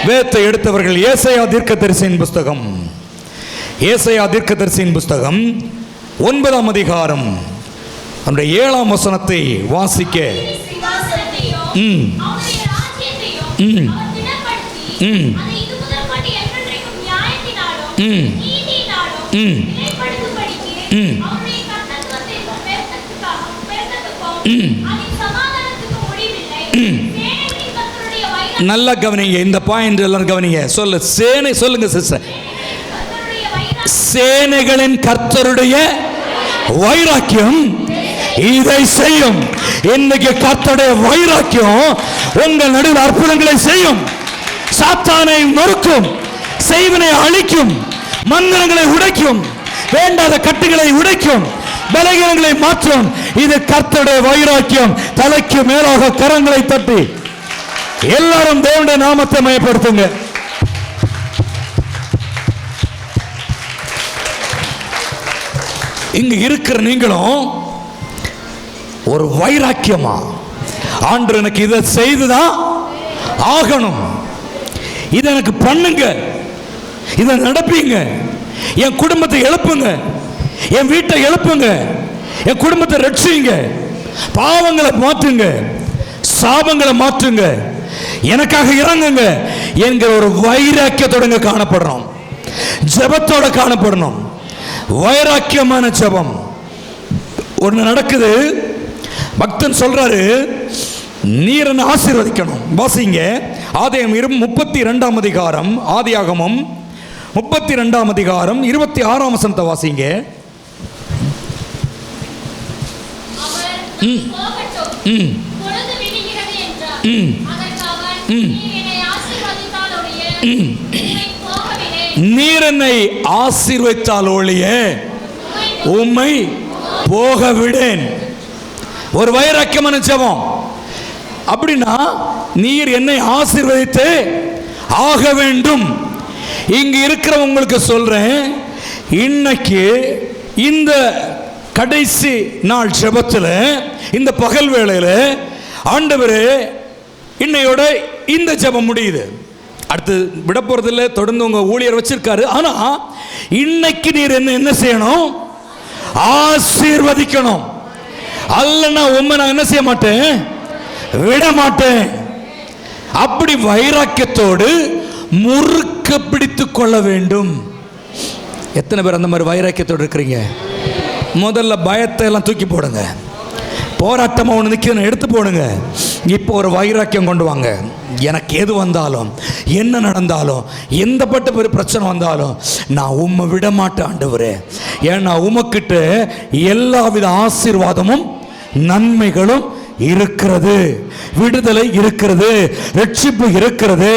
வேதத்தை எடுத்தவர்கள் ஏசாயா தீர்க்கதரிசியின் புஸ்தகம், ஏசாயா தீர்க்கதரிசியின் புஸ்தகம் 9ஆம் அதிகாரம் அந்த 7ஆம் வசனத்தை வாசிக்க. நல்லா கவனிங்க, இந்த பாயிண்ட் எல்லாரும் கவனிங்க. சொல்லுங்க சிஸ்டர். சேனைகளின் கர்த்தருடைய வைராக்கியம் இதை செய்யும். இன்னைக்கு கர்த்தருடைய வைராக்கியம் உங்கள் நடுவில் அற்புதங்களை செய்யும். சாத்தானை நொறுக்கும், செய்வனை அழிக்கும், மந்திரங்களை உடைக்கும், வேண்டாத கட்டுகளை உடைக்கும், பலகீனங்களை மாற்றும். இது கர்த்தருடைய வைராக்கியம். தலைக்கு மேலாக கரங்களை தட்டி எல்லாரும் தேவனுடைய நாமத்தை மயப்படுத்துங்க. இங்க இருக்கிற நீங்களும் ஒரு வைராக்கியமா, ஆண்டவர் எனக்கு இதை செய்துதான் ஆகணும், இதை எனக்கு பண்ணுங்க, இதை நடப்பீங்க, என் குடும்பத்தை எழுப்புங்க, என் வீட்டை எழுப்புங்க, என் குடும்பத்தை ரட்சிங்க, பாவங்களை மாற்றுங்க, சாபங்களை மாற்றுங்க, எனக்காக இறங்குங்க என்கிற ஒரு வைராக்கியத்தோட காணப்படுறோம். ஜெபத்தோட காணப்படணும். வைராக்கியமான ஜெபம் ஒன்று நடக்குது. பக்தன் சொல்றாரு, நீர் என்ன ஆசீர்வதிக்கணும். வாசிங்க ஆதியாகமம் 32ஆம் அதிகாரம், ஆதியாகமம் 32ஆம் அதிகாரம் 26ஆம் வசனத்தை வாசிங்க. நீர் என்னை ஆசீர்வதித்தால் ஒழிய உம்மை போக விடேன். ஒரு வைராக்கியமான ஜெபம். அப்படின்னா நீர் என்னை ஆசீர்வதித்து ஆக வேண்டும். இங்கு இருக்கிற உங்களுக்கு சொல்றேன், இன்னைக்கு இந்த கடைசி நாள் ஜெபத்தில், இந்த பகல் வேளையில் ஆண்டவரே இன்னையோட இந்த ஜெபம் முடியுது, அடுத்து விட போறதில்லை, தொடர்ந்து உங்க ஊழியர் வச்சிருக்காரு. ஆனா இன்னைக்கு நீர் என்ன செய்யணும்? ஆசீர்வதிக்கணும். அல்லனா உண்மை நான் என்ன செய்ய மாட்டேன், விட மாட்டேன். அப்படி வைராக்கியத்தோடு முறுக்க பிடித்துக் கொள்ள வேண்டும். எத்தனை பேர் அந்த மாதிரி வைராக்கியத்தோடு இருக்கிறீங்க? முதல்ல பயத்தை எல்லாம் தூக்கி போடுங்க. போராட்டமாக ஒன்று நிற்க எடுத்து போடுங்க. இப்போ ஒரு வைராக்கியம் கொண்டு வாங்க. எனக்கு எது வந்தாலும், என்ன நடந்தாலும், எந்த பட்ட பெரிய பிரச்சனை வந்தாலும் நான் உம்மை விட மாட்டேன் ஆண்டவரே. ஏன்னா உமக்கிட்ட எல்லாவித ஆசீர்வாதமும் நன்மைகளும் இருக்கிறது, விடுதலை இருக்கிறது, ரட்சிப்பு இருக்கிறது.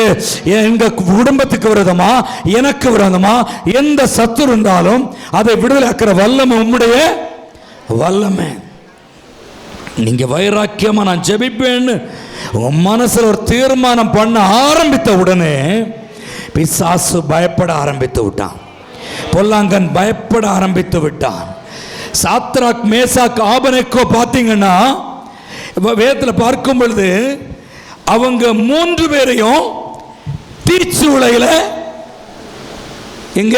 எங்க குடும்பத்துக்கு விரோதமா, எனக்கு விரோதமா எந்த சத்துரு இருந்தாலும் அதை விடுதலையாக்குற வல்லமை உம்முடைய வல்லமை. நீங்க வைராக்கியமா நான் ஜெபிப்பேன்னு உங்க மனசுல ஒரு தீர்மானம் பண்ண ஆரம்பித்த உடனே பிசாசு பயப்பட ஆரம்பித்து விட்டான். பொல்லாங்கன் பயப்பட ஆரம்பித்து விட்டான். சாத்ராக், மேசாக், ஆபேத்நேகோ பார்த்தீங்கன்னா வேதத்தில் பார்க்கும் பொழுது அவங்க 3 பேரையும் தீச்சூளையில எங்க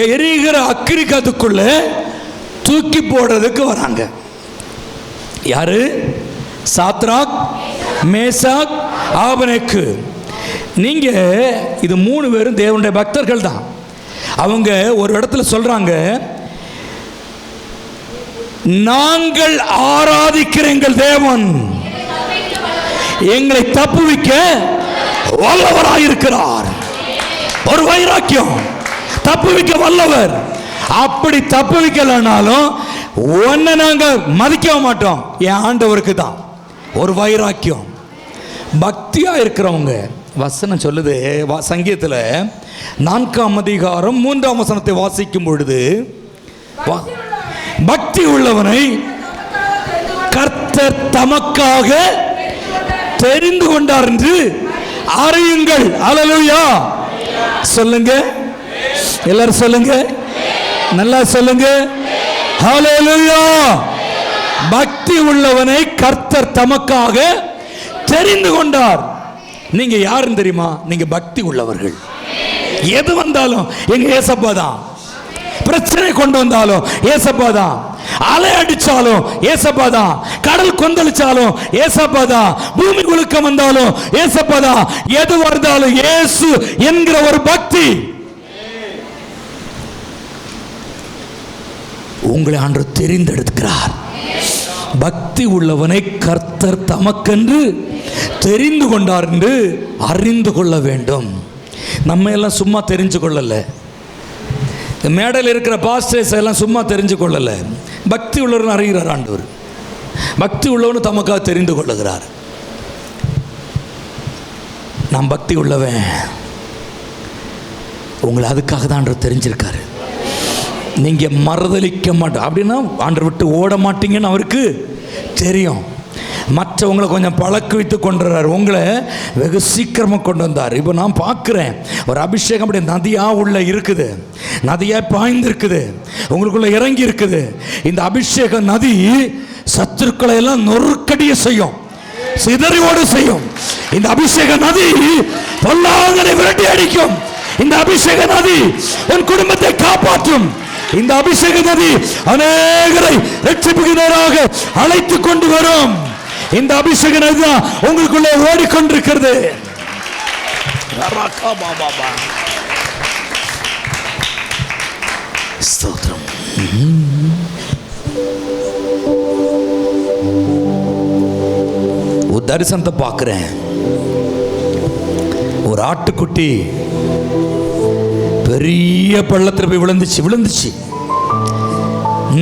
எரிகிற அக்கிரிக்கத்துக்குள்ள தூக்கி போடுறதுக்கு வராங்க. யாரு? Shadrach, Meshach, Abednego. நீங்க இது 3 பேரும் தேவனுடைய பக்தர்கள் தான். அவங்க ஒரு இடத்துல சொல்றாங்க, நாங்கள் ஆராதிக்கிற எங்கள் தேவன் எங்களை தப்புவிக்க வல்லவராயிருக்கிறார். ஒரு வைராக்கியம், தப்புவிக்க வல்லவர். அப்படி தப்புவிக்கலனாலும் ஒன்ன நாங்க மதிக்க மாட்டோம், என் ஆண்டவருக்கு தான். ஒரு வைராக்கியம், பக்தியா இருக்கிறவங்க. வசனம் சொல்லுது, சங்கீதத்தில் 4ஆம் அதிகாரம் 3ஆம் வசனத்தை வாசிக்கும் பொழுது, பக்தி உள்ளவனை கர்த்தர் தமக்காக தெரிந்து கொண்டார் என்று அறியுங்கள். அல்லேலூயா சொல்லுங்க, எல்லாரும் சொல்லுங்க, நல்லா சொல்லுங்க. ஹல்லேலூயா. பக்தி உள்ளவனை கர்த்தர் தமக்காக தெரிந்து கொண்டார். நீங்க யாருன்னு தெரியுமா? நீங்க பக்தி உள்ளவர்கள். எது வந்தாலும் எங்க ஏசப்பா தான். பிரச்சனை கொண்டு வந்தாலும் ஏசப்பா தான். அலை அடிச்சாலும் ஏசப்பா தான். கடல் கொந்தளிச்சாலும் ஏசப்பா தான். பூமி குலுக்கம் வந்தாலும் ஏசப்பா தான். எது வந்தாலும் இயேசு என்கிற ஒரு பக்தி. உங்களை ஆண்டு தெரிந்தெடுக்கிறார். பக்தி உள்ளவனை கர்த்தர் தமக்கென்று தெரிந்து கொண்டார் என்று அறிந்து கொள்ள வேண்டும். நம்ம எல்லாம் சும்மா தெரிஞ்சு கொள்ளல. மேடையில் இருக்கிற பாஸ்டர்ஸ் எல்லாம் சும்மா தெரிஞ்சு கொள்ளல. பக்தி உள்ளவர்கள் அறிகிறார் ஆண்டவர். பக்தி உள்ளவனு தமக்காக தெரிந்து கொள்ளுகிறார். நான் பக்தி உள்ளவன், உங்களை அதுக்காக தான் ஆண்டவர் தெரிஞ்சிருக்காரு. நீங்க மறுதலிக்க மாட்டோம் அப்படின்னா ஆண்டவர் விட்டு ஓட மாட்டீங்கன்னு அவருக்கு தெரியும். மற்றவங்களை கொஞ்சம் பழக்க வைத்து கொண்டுறார். உங்களை வெகு சீக்கிரமாக கொண்டு வந்தார். இப்போ நான் பார்க்குறேன் ஒரு அபிஷேகம் அப்படி நதியாக உள்ள இருக்குது, நதியாக பாய்ந்திருக்குது, உங்களுக்குள்ள இறங்கி இருக்குது. இந்த அபிஷேக நதி சத்துருக்களை எல்லாம் நொறுக்கடிய செய்யும், சிதறியோடு செய்யும். இந்த அபிஷேக நதி பொல்லாங்கனை விரட்டி அடிக்கும். இந்த அபிஷேக நதி உன் குடும்பத்தை காப்பாற்றும். இந்த அபிஷேக நதி அநேகரை ரட்சிப்புக்கு நேராக அழைத்து கொண்டு வரும். இந்த அபிஷேக நதி தான் உங்களுக்குள்ளே ஓடிக்கொண்டிருக்கிறது. ஸ்தோத்திரம். ஒரு தரிசனத்தை பார்க்கிறேன். ஒரு ஆட்டுக்குட்டி பெரிய பள்ளத்தில் போய் விழுந்துச்சு.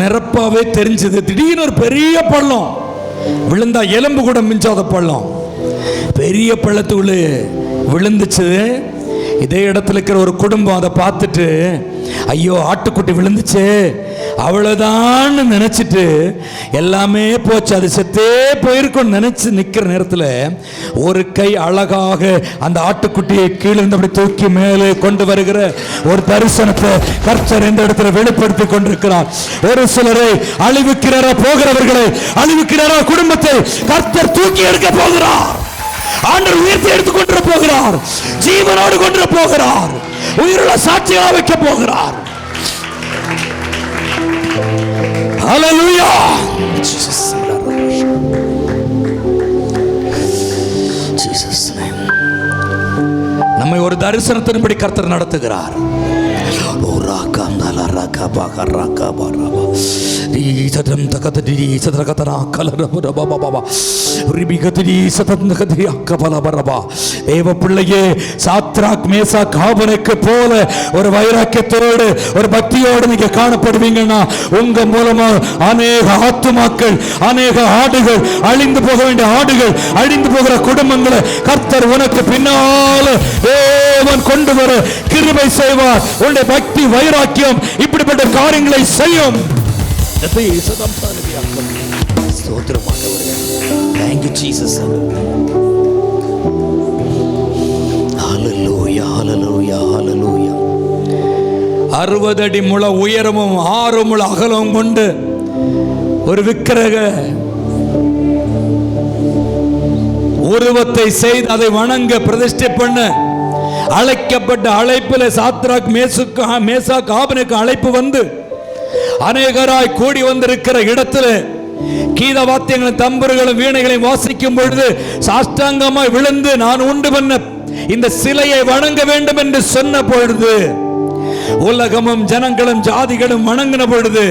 நிரப்பாவே தெரிஞ்சது. திடீர்னு ஒரு பெரிய பள்ளம், விழுந்தா எலும்பு கூட மிஞ்சாத பள்ளம், பெரிய பள்ளத்துக்குள்ளே விழுந்துச்சு. இதே இடத்துல இருக்கிற ஒரு குடும்பம் அதை பார்த்துட்டு, ஐயோ ஆட்டுக்குட்டி விழுந்துச்சு அவ்வளோதான் நினச்சிட்டு எல்லாமே போச்சு, அது செத்தே போயிருக்கும்னு நினச்சி நிற்கிற நேரத்தில் ஒரு கை அழகாக அந்த ஆட்டுக்குட்டியை கீழே இருந்து அப்படி தூக்கி மேலே கொண்டு வருகிற ஒரு தரிசனத்தை கர்த்தர் இந்த இடத்துல வெளிப்படுத்தி கொண்டிருக்கிறார். ஒரு சிலரை அழிவுக்கிறா போகிறவர்களை, அழிவுக்கிறா குடும்பத்தை கர்த்தர் தூக்கி எடுக்க போகிறார். ஆண்டவர் உயர்த்தி எடுத்துக் கொண்டு போகிறார். ஜீவனோடு கொண்டு போகிறார். உயிருள்ள சாட்சியாக வைக்க போகிறார். ஹல்லேலூயா. Jesus name. நம்மை ஒரு தரிசனத்தின்படி கர்த்தர் நடத்துகிறார். தேவ பிள்ளையே, சாத்ராக் மேசாக் ஆபேத்நேகோ போல ஒரு வைராக்கியத்தோடு ஒரு பக்தியோடு நீங்க காணப்படுவீங்கன்னா உங்க மூலமா அநேக ஆத்துமாக்கள், அநேக ஆடுகள், அழிந்து போக வேண்டிய ஆடுகள், அழிந்து போகிற குடும்பங்களை கர்த்தர் உனக்கு பின்னால தேவன் கொண்டு வர கிருபை செய்வார். உன்னுடைய பக்தி வைராக்கியம் இப்படிப்பட்ட காரியங்களை செய்யும். Thank you Jesus. Hallelujah, hallelujah, hallelujah. 60 அடி முழ உயரமும் 6 முழ அகலமும் கொண்டு ஒரு விக்கிரக உருவத்தை செய்து அதை வணங்க பிரதிஷ்டை பண்ண அழைக்கப்பட்ட அழைப்பில் சாத்ராக் மேசாக் ஆபேத்நேகோ அழைப்பு வந்து அநேகராய் கூடி வந்திருக்கிற இடத்துல கீத வாத்தியங்களும் தம்புர்களும் வீணைகளையும் வாசிக்கும் பொழுது சாஷ்டாங்கமாய் விழுந்து நான் உண்டு பண்ண இந்த சிலையை வணங்க வேண்டும் என்று சொன்ன பொழுது உலகமும் ஜனங்களும் ஜாதிகளும் வணங்கின பொழுது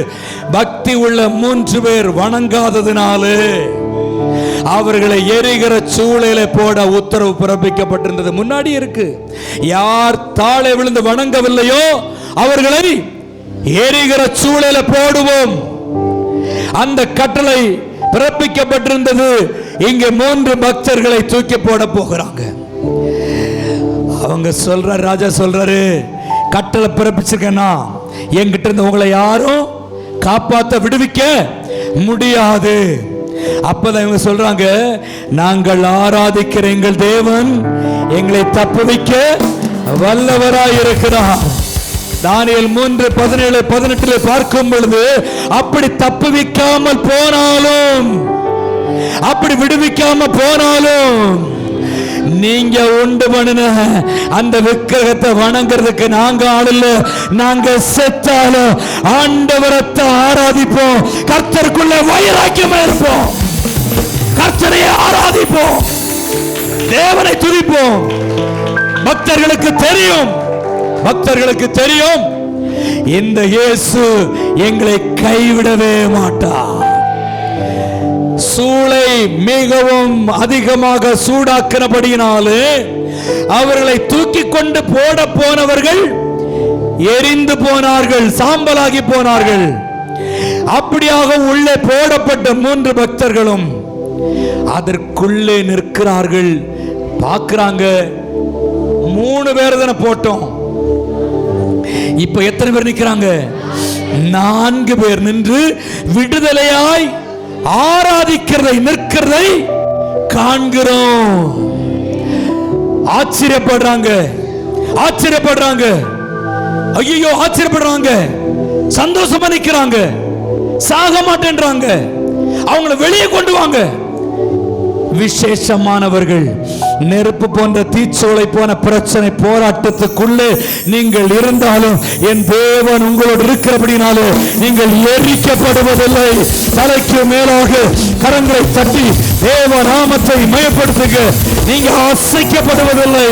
பக்தி உள்ள 3 பேர் வணங்காததினாலே அவர்களை எரிகிற சூளையில போட உத்தரவு பிறப்பிக்கப்பட்டிருந்தது. முன்னாடி இருக்கு, யார் தாழே விழுந்து வணங்கவில்லையோ அவர்களை எரிகிற சூளையில போடுவோம். அந்த கட்டளை பிறப்பிக்கப்பட்டிருந்தது. இங்கே 3 பக்தர்களை தூக்கி போட போகிறாங்க. அவங்க சொல்ற ராஜா சொல்றாரு, கட்டளை பிறப்பிச்சிருக்கேன்னா என்கிட்ட இருந்து உங்களை யாரும் காப்பாற்ற விடுவிக்க முடியாது. அப்பதான் இவங்க சொல்றாங்க, நாங்கள் ஆராதிக்கிற எங்கள் தேவன் எங்களை தப்புவிக்க வல்லவராய் இருக்கிறார். தானியேல் 3:17-18 பார்க்கும் பொழுது அப்படி தப்புவிக்காமல் போனாலும், அப்படி விடுவிக்காம போனாலும் நீங்க உண்டு பண்ணின அந்த விக்கிரகத்தை வணங்குறதுக்கு நாங்க ஆள் இல்ல. நாங்க செத்தாலும் ஆண்டவரத்தை ஆராதிப்போம். கர்த்தருக்குள்ள வைராக்கியமா இருப்போம். கர்த்தரையே ஆராதிப்போம். தேவனை துதிப்போம். பக்தர்களுக்கு தெரியும், பக்தர்களுக்கு தெரியும், இந்த இயேசு எங்களை கைவிடவே மாட்டார். சூளை மிகவும் அதிகமாக சூடாக்கினபடியினாலே அவர்களை தூக்கி கொண்டு போட போனவர்கள் எரிந்து போனார்கள், சாம்பலாகி போனார்கள். அப்படியாக உள்ளே போடப்பட்ட 3 பக்தர்களும் அதற்குள்ளே நிற்கிறார்கள். பார்க்கிறாங்க, 3 பேர் தானே போட்டோம், இப்ப எத்தனை பேர் நிற்கிறாங்க? 4 பேர் நின்று விடுதலையாய் ஆராதிக்கிறதை, நிற்கிறதை காண்கிறோம். ஆச்சரியப்படுறாங்க, ஆச்சரியப்படுறாங்க, ஐயோ ஆச்சரியப்படுறாங்க, சந்தோஷமா நிற்கிறாங்க. சாக மாட்டேன்றாங்க. அவங்கள வெளியே கொண்டு வாங்க. விசேஷமானவர்கள். நெருப்பு போன்ற தீச்சோலை போன பிரச்சனை போராட்டத்துக்குள்ளே நீங்கள் இருந்தாலும் என் தேவன் உங்களோடு இருக்கிறபடினாலே நீங்கள் எரிக்கப்படுவதில்லை. தலைக்கு மேலாக கரங்களை தட்டி தேவ நாமத்தை மயப்படுத்துங்க. நீங்க அசைக்கப்படுவதில்லை,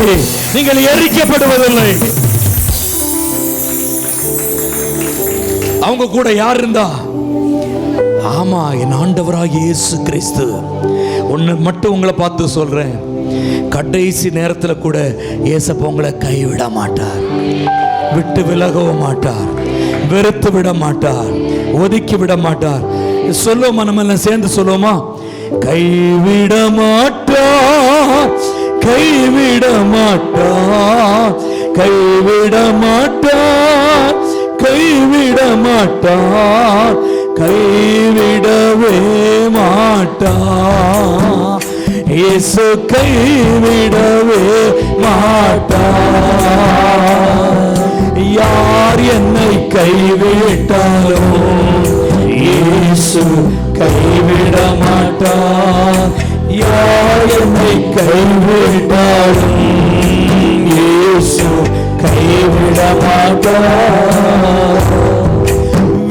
நீங்கள் எரிக்கப்படுவதில்லை. அவங்க கூட யார் இருந்தா? ஆமா, என் ஆண்டவராகிய இயேசு கிறிஸ்து. ஒன்று மட்டும் உங்களை பார்த்து சொல்றேன், கடைசி நேரத்தில் கூட இயேசப்பா உங்களை கைவிட மாட்டார், விட்டு விலகவும் மாட்டார், வெறுத்து விட மாட்டார், ஒதுக்கி விட மாட்டார். சொல்லுவோமா? நம்ம எல்லாம் சேர்ந்து சொல்லுவோமா? கைவிட மாட்டார், கைவிட மாட்டார், கைவிட மாட்டார், கைவிட மாட்டார், கைவிடவே மாட்டார். இயேசு கைவிடவே மாட்டார். யார் என்னை கைவிட்டாலும் இயேசு கைவிட மாட்டார். யார் என்னை கைவிட்டாலும் இயேசு கைவிட மாட்டார்.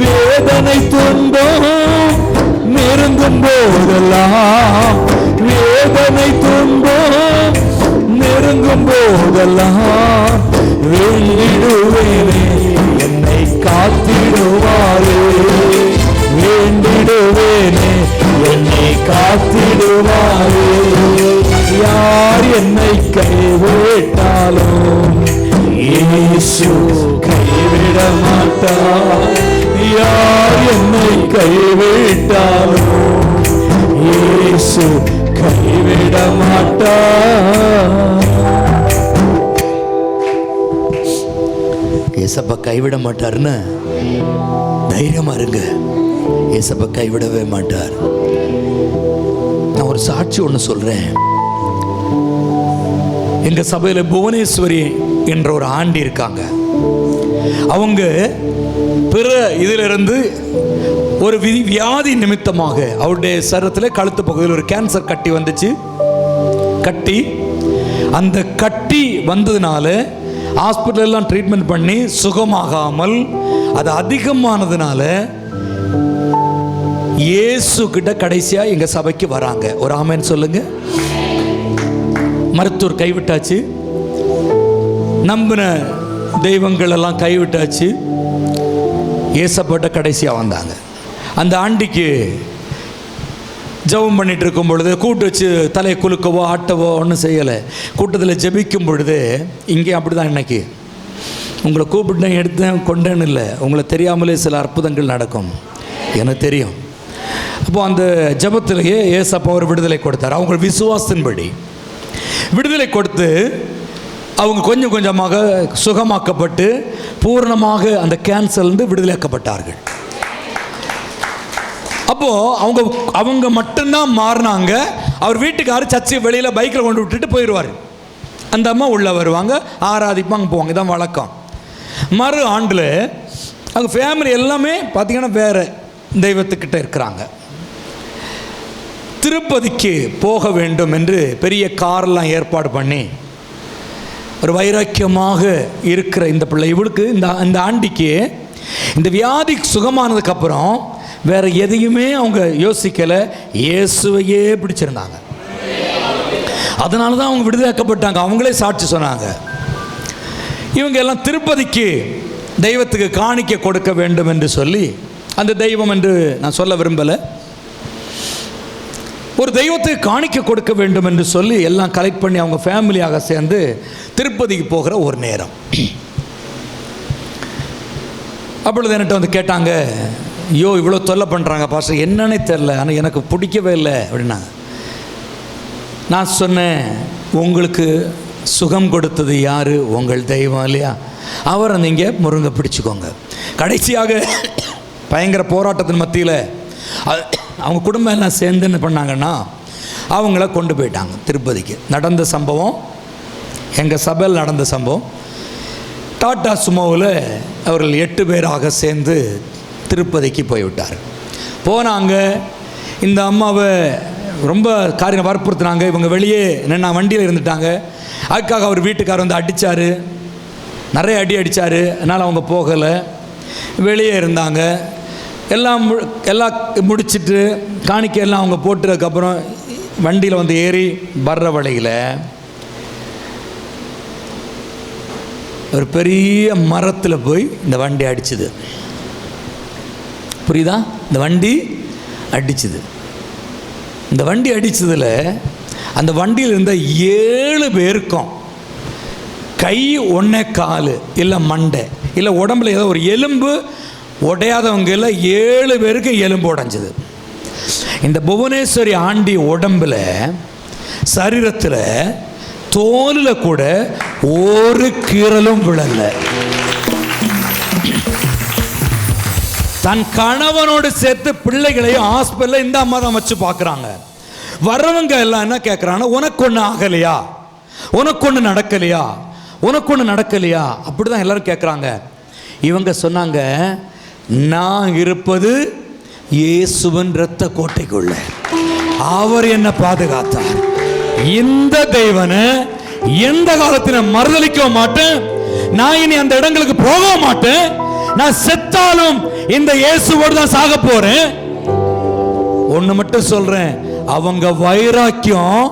வேதனை துன்பம் நெருங்கும் போதெல்லாம், வேதனை துன்பம் நெருங்கும் போதெல்லாம் வேண்டிடுவேனே என்னை காத்திடுவாரே, வேண்டிடுவேனே என்னை காத்திடுவாரே. யார் என்னை கைவிட்டாலும் இயேசு கைவிட மாட்டார். யார் என்னை கைவிட்டாலும் இயேசு கைவிட மாட்டார். ஏசப்பா கைவிட மாட்டார்னு தைரியமா இருங்க. ஏசப்பா கைவிடவே மாட்டார். நான் ஒரு சாட்சி ஒன்று சொல்றேன். எங்க சபையில புவனேஸ்வரி என்ற ஒரு ஆண்டி இருக்காங்க. அவங்க பிற இதிலிருந்து ஒரு வியாதி நிமித்தமாக அவருடைய சரீரத்தில் கழுத்து பகுதியில் ஒரு கேன்சர் கட்டி வந்துச்சு. கட்டி, அந்த கட்டி வந்ததுனால ஹாஸ்பிட்டல் எல்லாம் ட்ரீட்மெண்ட் பண்ணி சுகமாகாமல் அது அதிகமானதுனால இயேசு கிட்ட கடைசியா எங்க சபைக்கு வராங்க. ஒரு ஆமென் சொல்லுங்க. மருத்துவர் கைவிட்டாச்சு, நம்பின தெய்வங்கள் எல்லாம் கைவிட்டாச்சு, ஏசப்பட்ட கடைசியாக வந்தாங்க. அந்த ஆண்டிக்கு ஜெபம் பண்ணிட்டு இருக்கும் பொழுது கூட்டு வச்சு தலையை குலுக்கவோ ஆட்டவோ ஒன்றும் செய்யலை. கூட்டத்தில் ஜெபிக்கும் பொழுது இங்கே அப்படி தான் இன்னைக்கு உங்களை கூப்பிட்டேன் எடுத்தேன் கொண்டேன்னு இல்லை, உங்களை தெரியாமலே சில அற்புதங்கள் நடக்கும், எனக்கு தெரியும். அப்போது அந்த ஜெபத்திலேயே ஏசப்பா ஒரு விடுதலை கொடுத்தார். அவங்க விசுவாசத்தின்படி விடுதலை கொடுத்து அவங்க கொஞ்சம் கொஞ்சமாக சுகமாக்கப்பட்டு பூர்ணமாக அந்த கேன்சர்லேருந்து விடுதலையாக்கப்பட்டார்கள். அப்போது அவங்க மட்டும்தான் மாறினாங்க. அவர் வீட்டுக்காரர் சர்ச்சை வெளியில் பைக்கில் கொண்டு விட்டுட்டு போயிடுவார். அந்த அம்மா உள்ளே வருவாங்க, ஆராதிப்பாங்க, போவாங்க. இதான் வழக்கம். மறு ஆண்டில் அவங்க ஃபேமிலி எல்லாமே பார்த்திங்கன்னா வேறு தெய்வத்துக்கிட்ட இருக்கிறாங்க. திருப்பதிக்கு போக வேண்டும் என்று பெரிய காரெல்லாம் ஏற்பாடு பண்ணி ஒரு வைராக்கியமாக இருக்கிற இந்த பிள்ளை, இவளுக்கு இந்த ஆண்டிக்கு இந்த வியாதி சுகமானதுக்கப்புறம் வேறு எதையுமே அவங்க யோசிக்கலை, இயேசுவையே பிடிச்சிருந்தாங்க. அதனால தான் அவங்க விடுதலையாக்கப்பட்டாங்க. அவங்களே சாட்சி சொன்னாங்க. இவங்க எல்லாம் திருப்பதிக்கு தெய்வத்துக்கு காணிக்க கொடுக்க வேண்டும் என்று சொல்லி, அந்த தெய்வம் என்று நான் சொல்ல விரும்பலை, ஒரு தெய்வத்துக்கு காணிக்க கொடுக்க வேண்டும் என்று சொல்லி எல்லாம் கலெக்ட் பண்ணி அவங்க ஃபேமிலியாக சேர்ந்து திருப்பதிக்கு போகிற ஒரு நேரம். அப்பொழுது என்கிட்ட வந்து கேட்டாங்க, ஐயோ இவ்வளோ தொல்லை பண்ணுறாங்க பாஸ்டர், என்னன்னே தெரில, ஆனால் எனக்கு பிடிக்கவே இல்லை அப்படின்னாங்க. நான் சொன்னேன், உங்களுக்கு சுகம் கொடுத்தது யார்? உங்கள் தெய்வம் இல்லையா? அவரை நீங்கள் முருங்கை பிடிச்சிக்கோங்க. கடைசியாக பயங்கர போராட்டத்தின் மத்தியில் அவங்க குடும்பம் எல்லாம் சேர்ந்து என்ன பண்ணாங்கன்னா, அவங்கள கொண்டு போயிட்டாங்க திருப்பதிக்கு. நடந்த சம்பவம், எங்கள் சபையில் நடந்த சம்பவம். டாட்டா சுமோவில் அவர்கள் 8 பேராக சேர்ந்து திருப்பதிக்கு போய்விட்டார். போனாங்க, இந்த அம்மாவை ரொம்ப காரியம் வற்புறுத்தினாங்க. இவங்க வெளியே நின்னா வண்டியில் இருந்துட்டாங்க. அதுக்காக அவர் வீட்டுக்காரர் வந்து அடித்தார், நிறைய அடித்தார். அதனால் அவங்க போகலை, வெளியே இருந்தாங்க. எல்லாம் முடிச்சுட்டு காணிக்கையெல்லாம் அவங்க போட்டதுக்கப்புறம் வண்டியில் வந்து ஏறி வர்ற வழியில் ஒரு பெரிய மரத்தில் போய் இந்த வண்டி அடிச்சுது. புரியுதா? இந்த வண்டி அடிச்சுது. இந்த வண்டி அடித்ததில் அந்த வண்டியில் இருந்த 7 பேருக்கும் கை 1 கால் இல்லை மண்டை இல்லை உடம்புல ஏதோ ஒரு எலும்பு உடையாதவங்க இல்லை 7 பேருக்கு எலும்பு உடைஞ்சது. இந்த புவனேஸ்வரி ஆண்டி உடம்பில் சரீரத்தில் தோலில் கூட ஒரு கீறலும் விழலை. தன் கணவனோடு சேர்த்து பிள்ளைகளையும் ஹாஸ்பிட்டலில் இந்த அம்மா தான் வச்சு பார்க்குறாங்க. வர்றவங்க எல்லாம் என்ன கேட்குறாங்கன்னா, உனக்கு ஒன்று ஆகலையா, உனக்கு ஒன்று நடக்கலையா, உனக்கு ஒன்று நடக்கலையா, அப்படி தான் எல்லோரும் கேட்குறாங்க. இவங்க சொன்னாங்க, நான் இருப்பது இயேசுவின் இரத்த கோட்டைக்குள்ள, அவர் என்ன பாதுகாத்தார். இந்த தெய்வனை எந்த காலத்தில் மறுதலிக்க மாட்டேன், நான் இனி அந்த இடங்களுக்கு போக மாட்டேன், நான் செத்தாலும் இந்த இயேசுவோடு தான் சாக போறேன். ஒன்று மட்டும் சொல்றேன், அவங்க வைராக்கியம்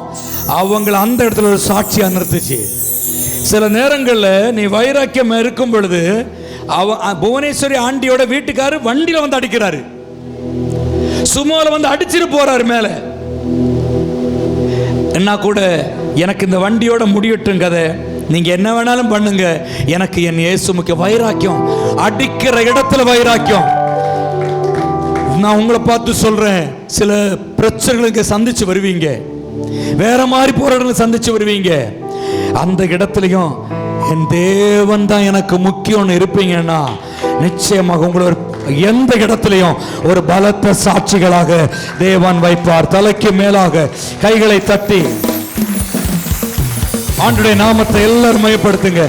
அவங்களை அந்த இடத்துல ஒரு சாட்சியா நிறுத்துச்சு. சில நேரங்களில் நீ வைராக்கியம் இருக்கும் பொழுது, புவனேஸ்வரி ஆண்டியோட வீட்டுக்காரர் வண்டியில வந்து அடிக்கிறாரு, சுமோல வந்து அடிச்சிட்டு போறாரு மேல. என்ன கூட எனக்கு இந்த வண்டியோட முடியட்டும் கதை, நீங்க என்ன வேணாலும் பண்ணுங்க, எனக்கு என் இயேசு முக்கிய. வைராக்கியம், அடிக்கிற இடத்துல வைராக்கியம். நான் உங்களை பார்த்து சொல்றேன், சில பிரச்சனைகளுக்கு சந்திச்சு வருவீங்க, வேற மாதிரி போராட்டங்களை சந்திச்சு வருவீங்க. அந்த இடத்துலையும் என் தேவன் தான் எனக்கு முக்கியம்னு இருப்பீங்கன்னா நிச்சயமாக உங்களை எந்த இடத்திலையும் ஒரு பலத்த சாட்சிகளாக தேவன் வைப்பார். தலைக்கு மேலாக கைகளை தட்டி ஆண்டுடைய நாமத்தை எல்லாரும் மையப்படுத்துங்க.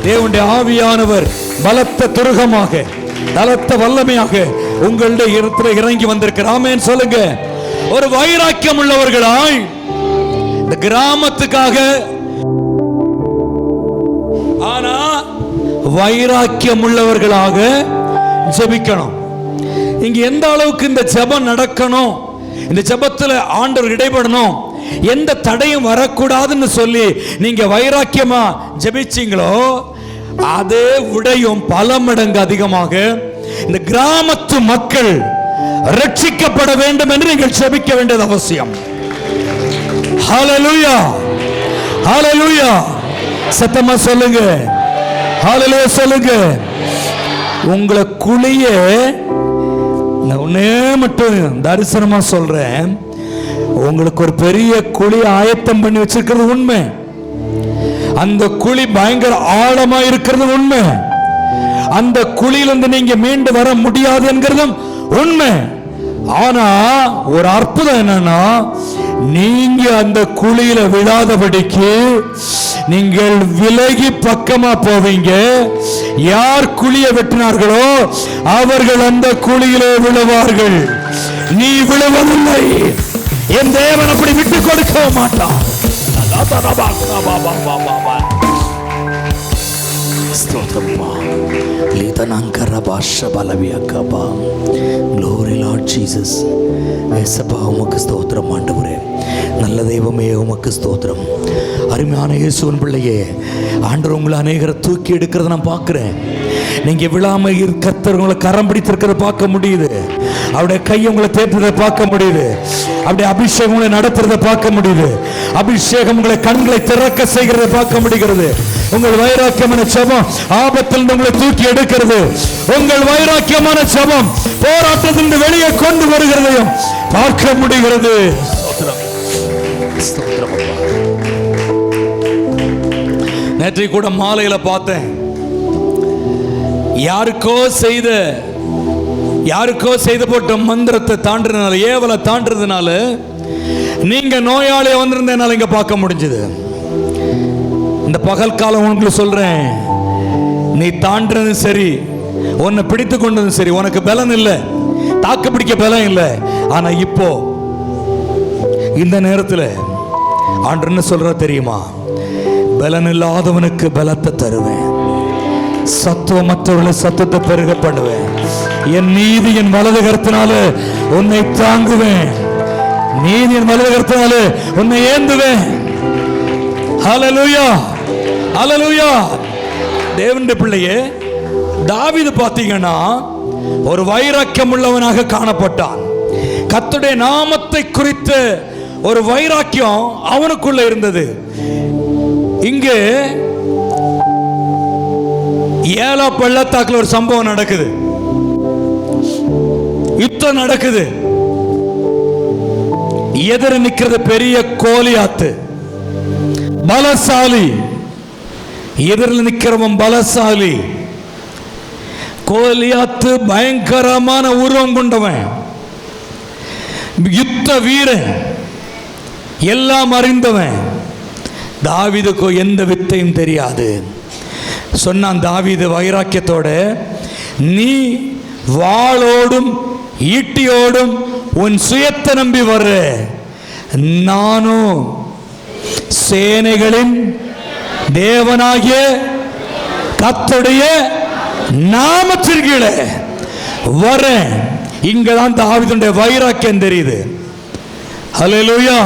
தேவனுடைய ஆவியானவர் பலத்த துருகமாக, பலத்த வல்லமையாக உங்களுடைய இடத்துல இறங்கி வந்திருக்கிறார். ஆமென் சொல்லுங்க. ஒரு வைராக்கியம் உள்ளவர்களாய் இந்த கிராமத்துக்காக, ஆனா வைராக்கியம் உள்ளவர்களாக ஜெபிக்கணும். இங்க எந்த அளவுக்கு இந்த ஜெபம் நடக்கணும், இந்த ஜெபத்துல ஆண்டவர் இடைபடணும், எந்த தடையும் வரக்கூடாதுன்னு சொல்லி நீங்க வைராக்கியமா ஜெபிச்சீங்களோ, அதே விடையும் பல மடங்கு அதிகமாக இந்த கிராமத்து மக்கள் ரட்சிக்கப்பட வேண்டும் என்று நீங்கள் ஜெபிக்க வேண்டியது அவசியம். ஹல்லேலூயா, ஹல்லேலூயா. சத்தமா சொல்லுங்க, ஹல்லேலூயா சொல்லுங்க. உங்களை குழிய ஒன்னே மட்டும் தரிசனமா சொல்றேன், உங்களுக்கு ஒரு பெரிய குழி ஆயத்தம் பண்ணி வச்சிருக்கிறது உண்மை. அந்த குழி பயங்கர ஆழமா இருக்கிறது உண்மை. அந்த குழியிலிருந்து நீங்க மீண்டு வர முடியாது என்கிறதும் உண்மை. ஆனா ஒரு அற்புதம் என்னன்னா, நீங்க அந்த குழியில விழாதபடிக்கு நீங்கள் விலகி பக்கமா போவீங்க. யார் குழியை வெட்டினார்களோ அவர்கள் அந்த குழியிலே விழுவார்கள். நீ விழுவதில்லை, என் தேவன் அப்படி விட்டு கொடுக்க மாட்டான். Glory Lord Jesus. ஏசப்பா உமக்கு ஸ்தோத்திரம் ஆண்டவரே. நல்ல தெய்வமே உமக்கு ஸ்தோத்திரம். அருமையான இயேசுவின் பிள்ளையே, ஆண்டவர் உங்களை அநேகரை தூக்கி எடுக்கிறத நான் பார்க்கிறேன். நீங்க விழாம கர்த்தர் உங்களை கரம் பிடித்திருக்கிறத பார்க்க முடியுது. அவருடைய கையை உங்களை தேற்றுறதை பார்க்க முடியுது. அப்படியே அபிஷேகம் உங்களை நடத்துறதை பார்க்க முடியுது. அபிஷேகம் உங்களை கண்களை திறக்க செய்கிறத பார்க்க முடிகிறது. உங்கள் வைராக்கியமான ஜெபம் ஆபத்தில் உங்களை தூக்கி எடுக்கிறது. உங்கள் வைராக்கியமான ஜெபம் போராட்டத்திலிருந்து வெளியே கொண்டு வருகிறதையும் பார்க்க முடிகிறது. நேற்றை கூட மாலையில பார்த்தேன். யாருக்கோ செய்த போட்ட மந்திரத்தை தாண்டதுனால, ஏவலை தாண்டதுனால நீங்க நோயாளியா வந்திருந்தனால இங்க பார்க்க முடிஞ்சது. இந்த பகல் காலம் உங்களுக்கு சொல்றேன், நீ தாண்டது சரி, உன்னை பிடித்து கொண்டதும் சரி, உனக்கு பலன் இல்லை, தாக்கு பிடிக்க பலம் இல்லை. ஆனா இப்போ இந்த நேரத்தில் ஆண்டவர் என்ன சொல்ற தெரியுமா? பலன் இல்லாதவனுக்கு பலத்தை தருவேன், சத்துவமற்றவர்களை சத்துவத்தை பெருக பண்ணுவேன், என் நீதி என் வலது கரத்தினால உன்னை தாங்குவேன், நீதி என் வலது கரத்தினால உன்னை ஏந்துவேன். ஹல்லேலூயா, ஹல்லேலூயா. தேவனுடைய பிள்ளையே, தாவீது பார்த்தீங்கன்னா ஒரு வைராக்கியம் உள்ளவனாக காணப்பட்டான். கர்த்தருடைய நாமத்தை குறித்த ஒரு வைராக்கியம் அவனுக்குள்ள இருந்தது. இங்கே ஏலா பள்ளத்தாக்குல ஒரு சம்பவம் நடக்குது, யுத்தம் நடக்குது. எதிர நிக்கிறது பெரிய கோலியாத்து, பலசாலி. எதிரில் நிக்கிறவன் பலசாலி. கோலியாத்து பயங்கரமான உருவம் கொண்டவன், யுத்த வீரன், எல்லாம் அறிந்தவன். தாவீதுக்கு எந்த வித்தையும் தெரியாது. சொன்னான் தாவீது வைராக்கியத்தோட, நீ வாளோடும் ஈட்டியோடும் உன் சுயத்தை நம்பி வர்ற, நானும் சேனைகளின் தேவனாகிய கர்த்தருடைய நாமத்திற்கீழே வரேன். இங்கதான் தாவீதுடைய வைராக்கியம் தெரியுது. ஹல்லேலூயா.